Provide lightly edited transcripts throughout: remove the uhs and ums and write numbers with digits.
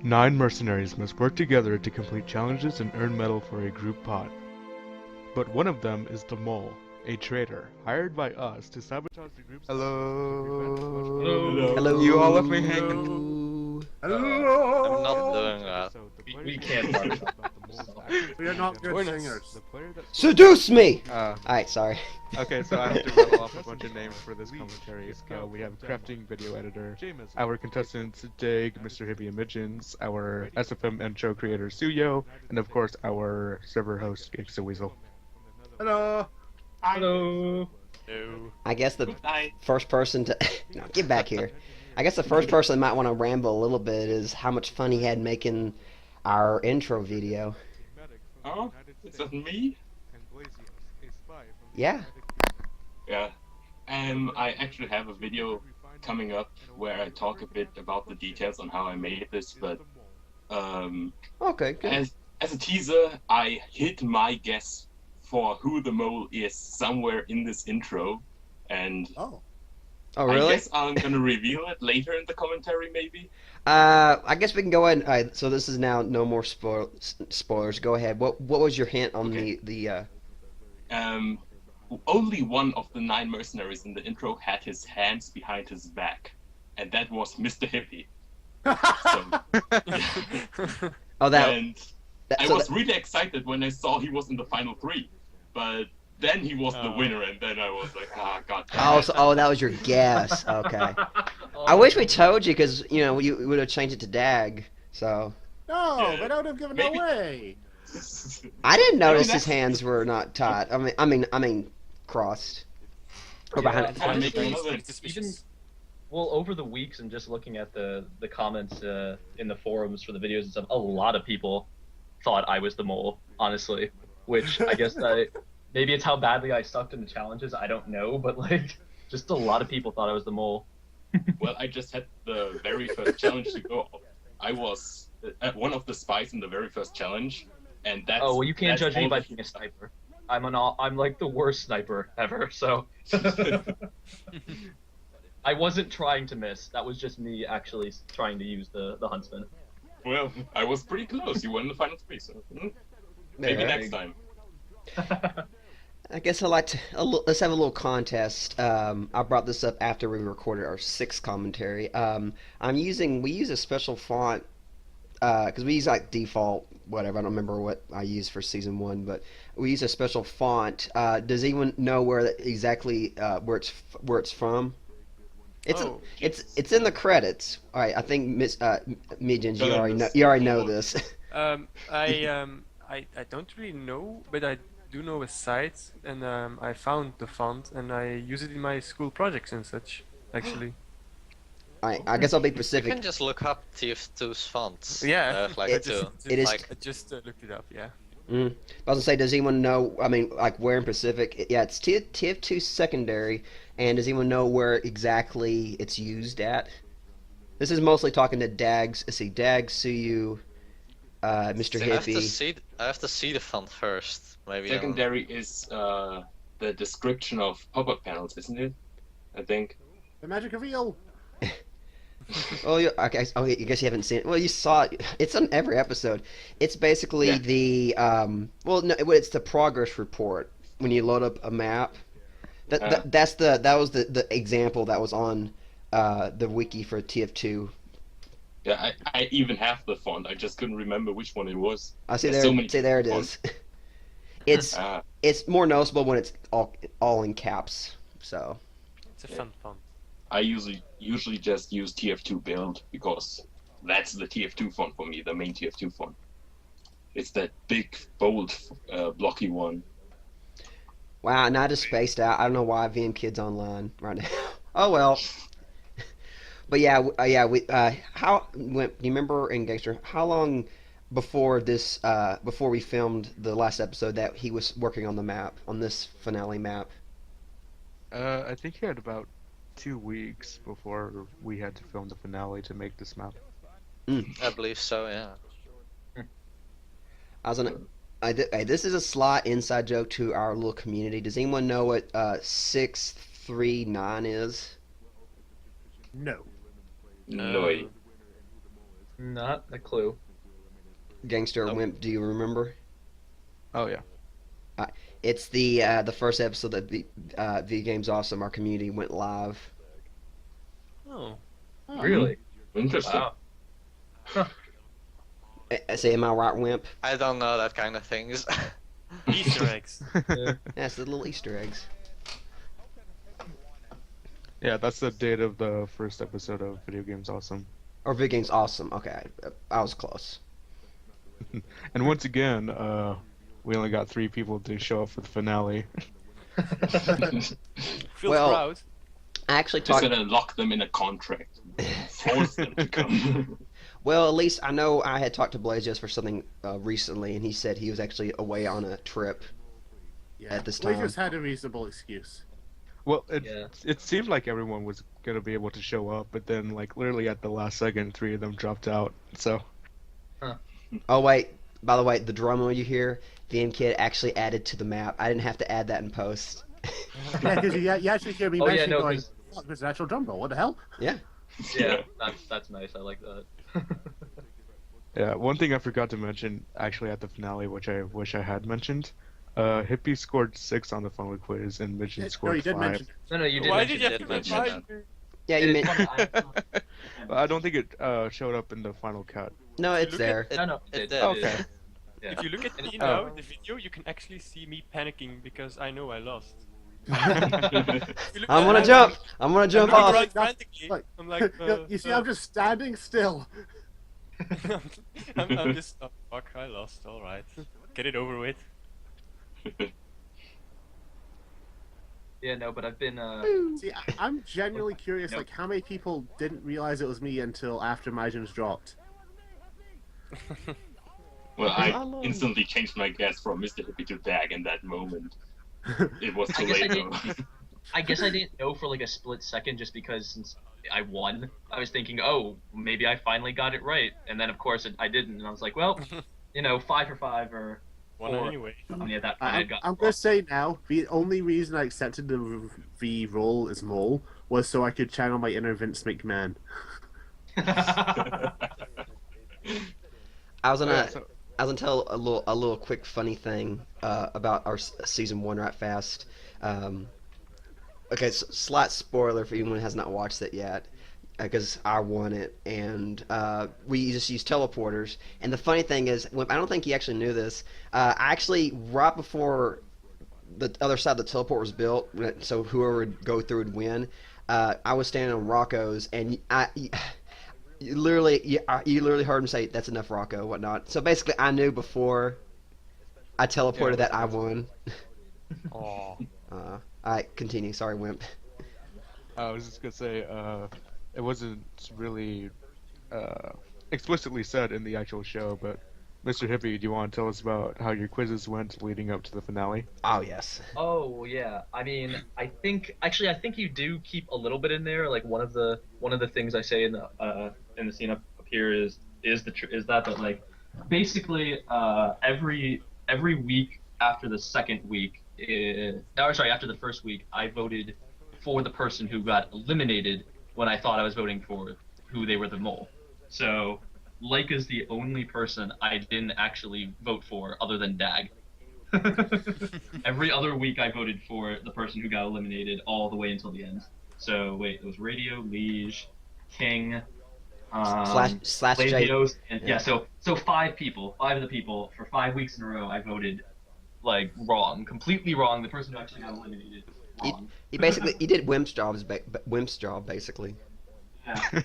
9 mercenaries must work together to complete challenges and earn metal for a group pot. But one of them is the mole, a traitor, hired by us to sabotage the group's Hello. Hello. You all left me hanging. I'm not Hello. doing that. We can't talk about We are not good Join us. singers. Seduce me! Uh, Alright, sorry. okay, so I have to rattle off a bunch of names for this commentary. We have crafting video editor, our contestants Dig, Mr. Hippie and Midgens, our SFM intro creator Suyo, and of course our server host Gangsta Weasel. Hello. Hello. I guess the first person to... no, get back here. I guess the first person that might want to ramble a little bit is how much fun he had making our intro video. Oh, is that me? Yeah. Yeah. I actually have a video coming up where I talk a bit about the details on how I made this, but Okay, good. as a teaser, I hid my guess for who the mole is somewhere in this intro, and Oh. Oh, really? I guess I'm gonna reveal it later in the commentary, maybe. I guess we can go ahead. Alright, so this is now no more spoilers. Go ahead. What was your hint on Okay. Only one of the 9 mercenaries in the intro had his hands behind his back, and that was Mr. Hippie. So, Oh, and I so was really excited when I saw he was in the final 3, but then he was the winner, and then I was like, ah, god damn Oh, it. so, that was your guess. Okay. I wish we told you, because, you know, you would have changed it to Dag, so... No, Yeah. but I would have given Maybe- it away. I didn't notice that's- his hands were not tied. I mean, crossed. Or Yeah, behind. I'm Honestly, making another even suspicious. well, over the weeks and just looking at the comments in the forums for the videos and stuff, a lot of people thought I was the mole, honestly. Which I guess maybe it's how badly I sucked in the challenges. I don't know, but like, just a lot of people thought I was the mole. Well, I just had the very first challenge to go. I was one of the spies in the very first challenge, and that's. Oh well, you can't that's judge me all by the- being a sniper. I'm like the worst sniper ever. So I wasn't trying to miss. That was just me actually trying to use the huntsman. Well, I was pretty close. You won in the final 3, so maybe Yeah. next time. I guess I'd like to. Let's have a little contest. I brought this up after we recorded our 6th commentary. We use a special font because we use like default whatever. I don't remember what I used for season 1, but we use a special font. Does anyone know exactly where it's from? It's in the credits. All right, I think Miss Midgens, you already know this. I don't really know, but I do know a site, and I found the font, and I use it in my school projects and such. Actually, All right, I guess I'll be You specific. can just look up TF2's fonts. yeah, Like It- too. it is- Like, I just looked it up. Yeah. I was gonna say, does anyone know? I mean, like where in Pacific? Yeah, it's TF2 secondary, and does anyone know where exactly it's used at? This is mostly talking to Dags. Let's see, Dags, Suyu, Mr. Hippie. I have to see the font first. Maybe. Secondary is the description of pop-up panels, isn't it? I think. The magic reveal. Oh, I guess you haven't seen it. Well, you saw it. It's on every episode. It's basically Yeah. the well, no, it's the progress report when you load up a map. That was the example that was on the wiki for TF2. Yeah, I even have the font. I just couldn't remember which one it was. I see There's there. so many See there it fonts. is. Ah, It's more noticeable when it's all in caps. So It's a fun font. I usually just use TF2 build because that's the TF2 font for me, the main TF2 font. It's that big, bold, blocky one. wow, and I just spaced out. I don't know why VM Kids online right now. Oh well. But yeah, we do you remember in Gangster how long before before we filmed the last episode that he was working on the map, on this finale map? I think he had about 2 weeks before we had to film the finale to make this map. I believe so. Yeah. I was gonna. Hey, this is a slight inside joke to our little community. Does anyone know what 639 is? No. No. Not a clue. Gangster Nope. Wimp, do you remember? Oh yeah. It's the first episode that V Games Awesome, our community, went live. Oh. Really? Interesting. Wow. I say, am I right, Wimp? I don't know that kind of things. Easter eggs. That's the little Easter eggs. Yeah, that's the date of the first episode of Video Games Awesome. Or V Games Awesome. Okay, I was close. And once again, we only got 3 people to show up for the finale. Feel Well, proud. I actually Just talked. gonna lock them in a contract. Force them to come. Well, at least I know I had talked to Blazios for something recently, and he said he was actually away on a trip. Yeah. At this We time. just had a reasonable excuse. Well, Yeah. it seemed like everyone was gonna be able to show up, but then like literally at the last second, 3 of them dropped out. So Oh wait, by the way, the drummer you hear, VM Kid actually added to the map. I didn't have to add that in post. Yeah, because you actually hear me Oh, yeah, mention no, going, 'cause- "Fuck, there's an actual drum roll. What the hell?" Yeah. Yeah, that's nice. I like that. yeah, one thing I forgot to mention actually at the finale, which I wish I had mentioned, Hippie scored 6 on the final quiz and Midget No, scored you did 5. mention. No, you did Why mention did you that. have to mention remind that. me? Yeah, you It meant. is funny, But I don't think it showed up in the final cut. No, it's look at there. No, no, It it did. did. Okay. Yeah. If you look at me Oh. now in the video, you can actually see me panicking because I know I lost. I'm If you look gonna at- jump. I'm gonna I'm jump looking off. around No, frantically. like- I'm like, You see, I'm just standing still. I'm just, oh fuck, I lost. All right, get it over with. Yeah, no, but I've been See, I'm genuinely curious, Nope. like, how many people didn't realize it was me until after my gems dropped? Well, I Hello. instantly changed my guess from Mr. Hippie to Dag in that moment. It was I too guess I late though. I guess I didn't know for like a split second just because since I won, I was thinking, oh, maybe I finally got it right, and then of course I didn't, and I was like, well, 5 for 5 or One Or- anyway. I mean, at that point I had got. I'm gonna say now, the only reason I accepted the V role as mole was so I could channel my inner Vince McMahon. I was gonna. Yeah, so- I was gonna tell a little quick funny thing about our season 1 right fast. Okay, so slight spoiler for anyone who has not watched it yet, because I won it, and we just use teleporters. And the funny thing is, I don't think you actually knew this. Actually, right before the other side of the teleport was built, so whoever would go through would win. I was standing on Rocco's, and you literally heard him say, "That's enough, Rocco," whatnot. So basically, I knew before I teleported Yeah, that I won. Oh. Alright, continue. Sorry, Wimp. I was just gonna say, it wasn't really explicitly said in the actual show, but Mr. Hippie, do you want to tell us about how your quizzes went leading up to the finale? Oh yes. Oh yeah, I mean, I think you do keep a little bit in there. Like one of the things I say in the scene up here is that like basically every week after the second week, after the first week, I voted for the person who got eliminated when I thought I was voting for who they were the mole. So Laika's the only person I didn't actually vote for other than Dag. Every other week I voted for the person who got eliminated all the way until the end. So wait, it was Radio, Liege, King, Slash J. Lazios, and yeah. so five of the people for 5 weeks in a row I voted like wrong, completely wrong. The person who actually got eliminated wrong. He did Wimp's job basically. Yeah.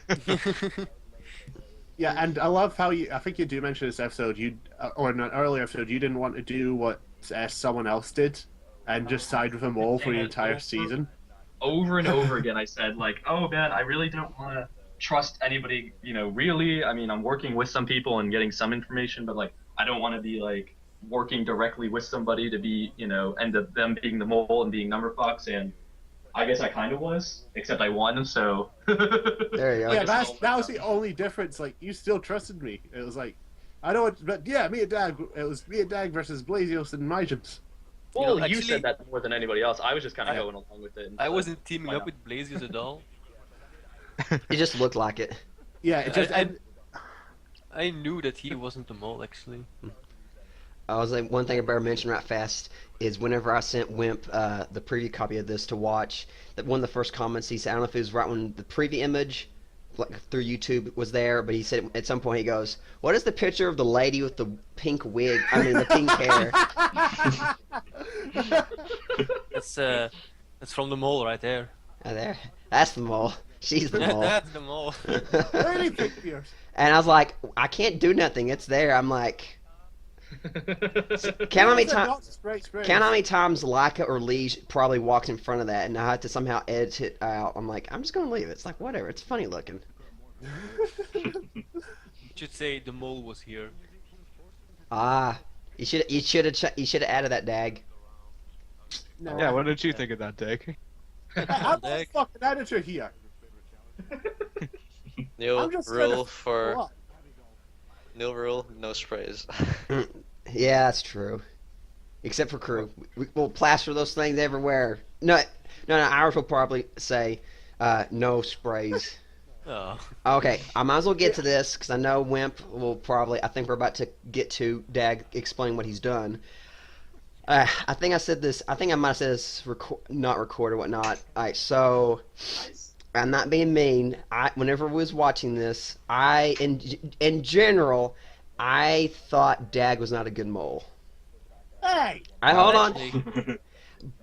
Yeah, and I love how I think you do mention this episode, or in an earlier episode, you didn't want to do what someone else did and just side with them all for the entire season. Over and over again I said like, oh man, I really don't want to trust anybody, really. I mean, I'm working with some people and getting some information, but like I don't want to be like working directly with somebody to be, end up them being the mole and being number fucks, and I guess I kind of was, except I won, so. There you go. Yeah, Like, that was the only difference. Like, you still trusted me. It was like, I know what, but yeah, me and Dag. It was me and Dag versus Blazios and Mygems. Well, you actually- said that more than anybody else. I was just kind of I- going along with it. and I stuff. wasn't teaming Why up not? with Blazius at all. It just looked like it. Yeah, it just I- and I knew that he wasn't the mole actually. I was like, one thing I better mention right fast is whenever I sent Wimp the preview copy of this to watch, that one of the first comments he said, I don't know if it was right when the preview image like through YouTube was there, but he said at some point he goes, "What is the picture of the lady with the pink wig? I mean the pink hair." That's from the mole right there. There, that's the mole. She's the mole. That's the mole. Really pink ears. And I was like, I can't do nothing. It's there. I'm like, count how many times. Count how many times Laika or Lee probably walked in front of that, and I had to somehow edit it out. I'm like, I'm just gonna leave it. It's like whatever. It's funny looking. You should say the mole was here. Ah, you should have added that, Dag. No, Yeah, what did you think of that, Dick? I'm the Dag. fucking editor here. New I'm just rule gonna for what? new rule: no sprays. Yeah, that's true. Except for crew, we'll plaster those things everywhere. No. Ours will probably say no sprays. Oh. Okay, I might as well get to this because I know Wimp will probably. I think we're about to get to Dag explain what he's done. I think I said this. I think I might have said this. Not record or whatnot. All right, so I'm not being mean. Whenever I was watching this, in general, I thought Dag was not a good mole. Hey! Hold on. Actually,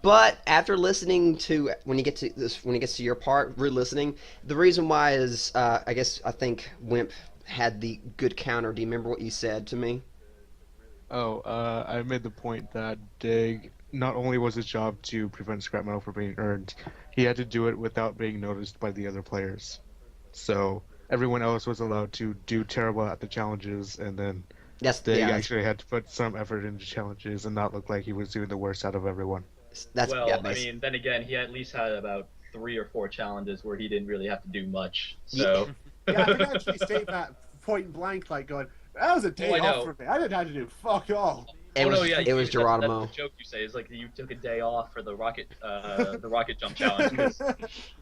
But after listening to when you get to this, when it gets to your part, re-listening, the reason why is I think Wimp had the good counter. Do you remember what you said to me? Oh, I made the point that Dig not only was his job to prevent scrap metal from being earned, he had to do it without being noticed by the other players. So everyone else was allowed to do terrible at the challenges, and then That's Dig yeah, actually had to put some effort into challenges and not look like he was doing the worst out of everyone. that's Well, yeah, I basically. mean, then again, he at least had about 3 or 4 challenges where he didn't really have to do much. So Yeah, I can actually state that point blank, like going, that was a day Oh, I off know. for me. I didn't have to do fuck all. It was yeah, it was Geronimo. That's the joke you say is like you took a day off for the rocket jump challenge because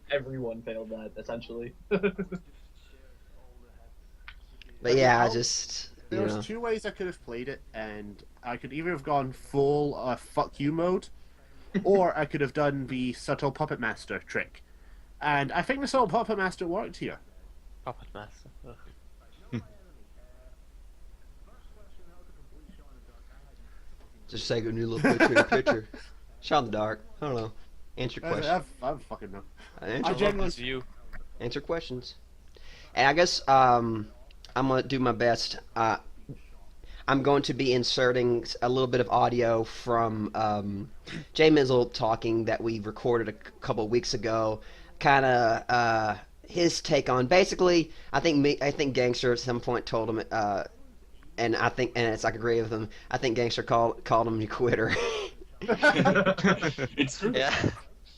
everyone failed that essentially. But yeah, I just There was 2 ways I could have played it, and I could either have gone full fuck you mode, or I could have done the subtle puppet master trick. And I think the subtle puppet master worked here. Puppet Master. Ugh. just say a new little picture in the picture. Shot in the dark. I don't know. Answer questions. I'm fucking no. I Answer, I love genuinely- this view. answer questions. And I guess I'm gonna do my best. I'm going to be inserting a little bit of audio from Jay Mizzle talking that we recorded a couple of weeks ago. Kind of his take on basically. I think Gangster at some point told him, and I agree with him. I think Gangster called him a quitter. It's true. Yeah.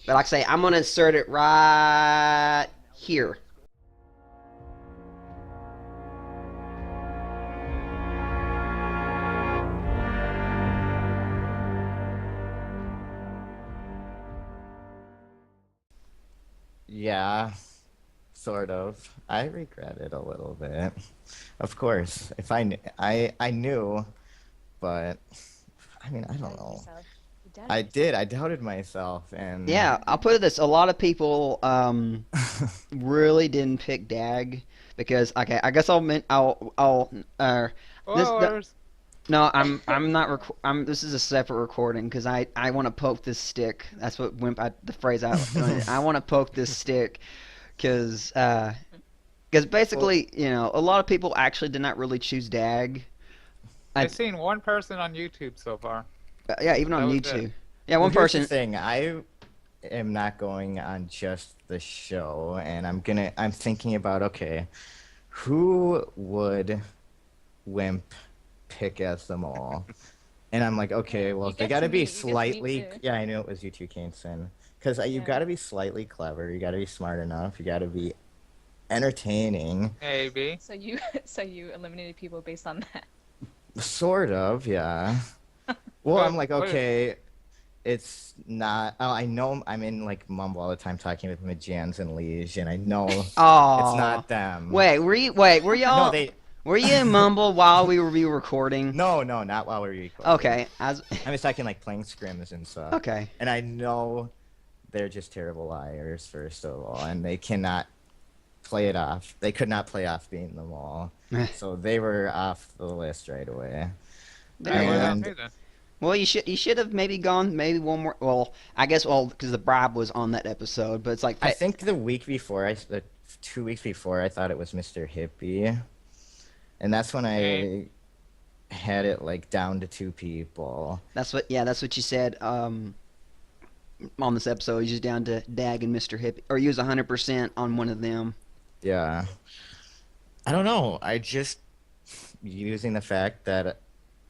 But like I say, I'm gonna insert it right here. Yeah, sort of. I regret it a little bit. Of course, if I knew, but I mean, I don't know. I did. I doubted myself, and Yeah, I'll put it this: a lot of people really didn't pick Dag because okay, I guess no, I'm not this is a separate recording because I want to poke this stick. That's what the phrase I want to poke this stick because basically a lot of people actually did not really choose Dag. I've seen one person on YouTube so far. Yeah, even on That was YouTube. it. Yeah, Well, one here's the person. thing, I am not going on just the show, and I'm thinking about, okay, who would Wimp pick as the mole? And I'm like, okay, well, You they guessed got to me, be you guessed me slightly, too. yeah, I knew it was you too, Kaneson, because you've Yeah. got to be slightly clever, you got to be smart enough, you got to be entertaining, Maybe. So you eliminated people based on that. sort of, yeah. Well, But I'm like, what- okay, it's not. Oh, I know I'm in like Mumble all the time talking with Majans and Liege, and I know Oh, it's not them. Wait, were y'all? No, Were you in Mumble while we were recording? No, not while we were recording. Okay. I'm just talking like playing scrims and stuff. Okay. And I know they're just terrible liars, first of all, and they cannot play it off. They could not play off being the mall. So they were off the list right away. And Well, you should have maybe gone maybe one more. Well, I guess because the bribe was on that episode, but it's like I think the week before, the 2 weeks before, I thought it was Mr. Hippie, and that's when I had it like down to 2 people. That's what you said on this episode. You're just down to Dag and Mr. Hippie, or you was 100% on one of them. Yeah. I don't know. I just using the fact that,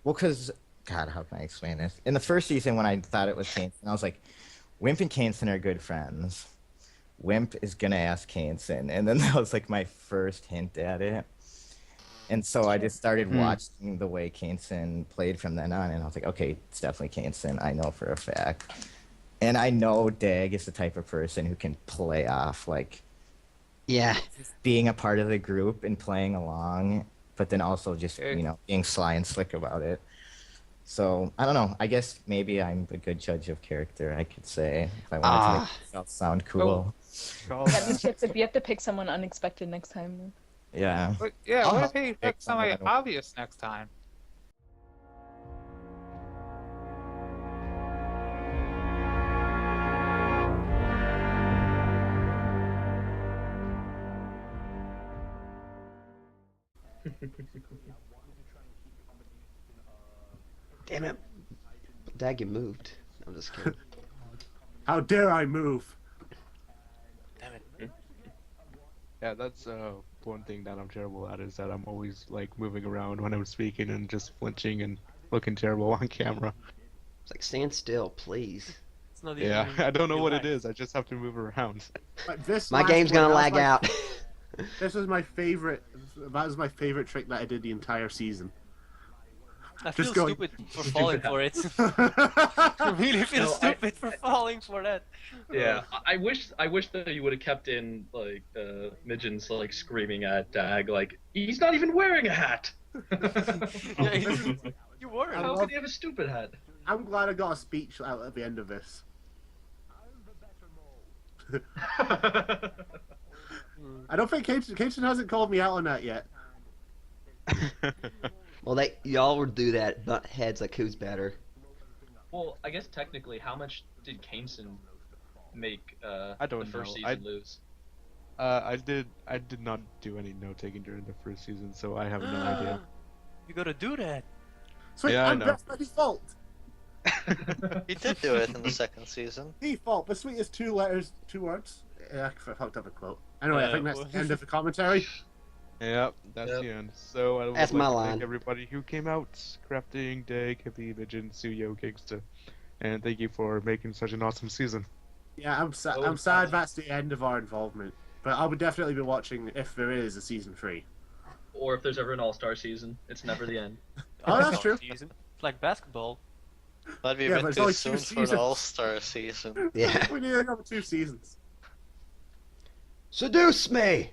well, because God, how can I explain this? In the first season, when I thought it was Kaneson, I was like, Wimp and Kaneson are good friends. Wimp is gonna ask Kaneson, and then that was like my first hint at it. And so I just started watching the way Kaneson played from then on, and I was like, okay, it's definitely Kaneson. I know for a fact. And I know Dag is the type of person who can play off like being a part of the group and playing along, but then also just being sly and slick about it. So I don't know. I guess maybe I'm a good judge of character, I could say, if I wanted to make myself sound cool. That means you have to pick someone unexpected next time. Yeah. But, what if he picked somebody obvious next time? Damn it. Dag, you moved. I'm just kidding. How dare I move? Damn it. Yeah, that's one thing that I'm terrible at, is that I'm always like moving around when I'm speaking and just flinching and looking terrible on camera. It's like, stand still, please. It's not Yeah, even I don't know real what life. it is. I just have to move around. Like this My last game's one, gonna that was lag out. This was my favorite. That was my favorite trick that I did the entire season. I feel Just going- stupid for falling for it. I really feel No, stupid for falling for that. Yeah, I wish that you would have kept in like Midgen's like screaming at Dag like he's not even wearing a hat. Yeah, you were. How could he have a stupid hat? I'm glad I got a speech out at the end of this. I don't think Kaneson hasn't called me out on that yet. Well, y'all would do that, butt heads like who's better. Well, I guess technically, how much did Kaneson make I don't the first know. season lose? I did not do any note taking during the first season, so I have no idea. You gotta do that. Sweet, Yeah, I I'm know. best by default. He did do it in the second season. Default, but sweet is 2 letters, 2 words. Yeah, I fucked up a quote. Anyway, I think that's well- the end of the commentary. Yep, that's Yep. the end. So I would That's like my to line. thank everybody who came out, Crafting, Dag, Hippie, Midgen, Suyo, Gangsta, and thank you for making such an awesome season. Yeah, I'm Oh, sad that's the end of our involvement. But I would definitely be watching if there is a season 3. Or if there's ever an All-Star season, it's never the end. Oh, that's All true. season. It's like basketball. Might be a Yeah, bit but it's too only soon 2 for an seasons. all-star season. Yeah. We need another 2 seasons. Seduce me!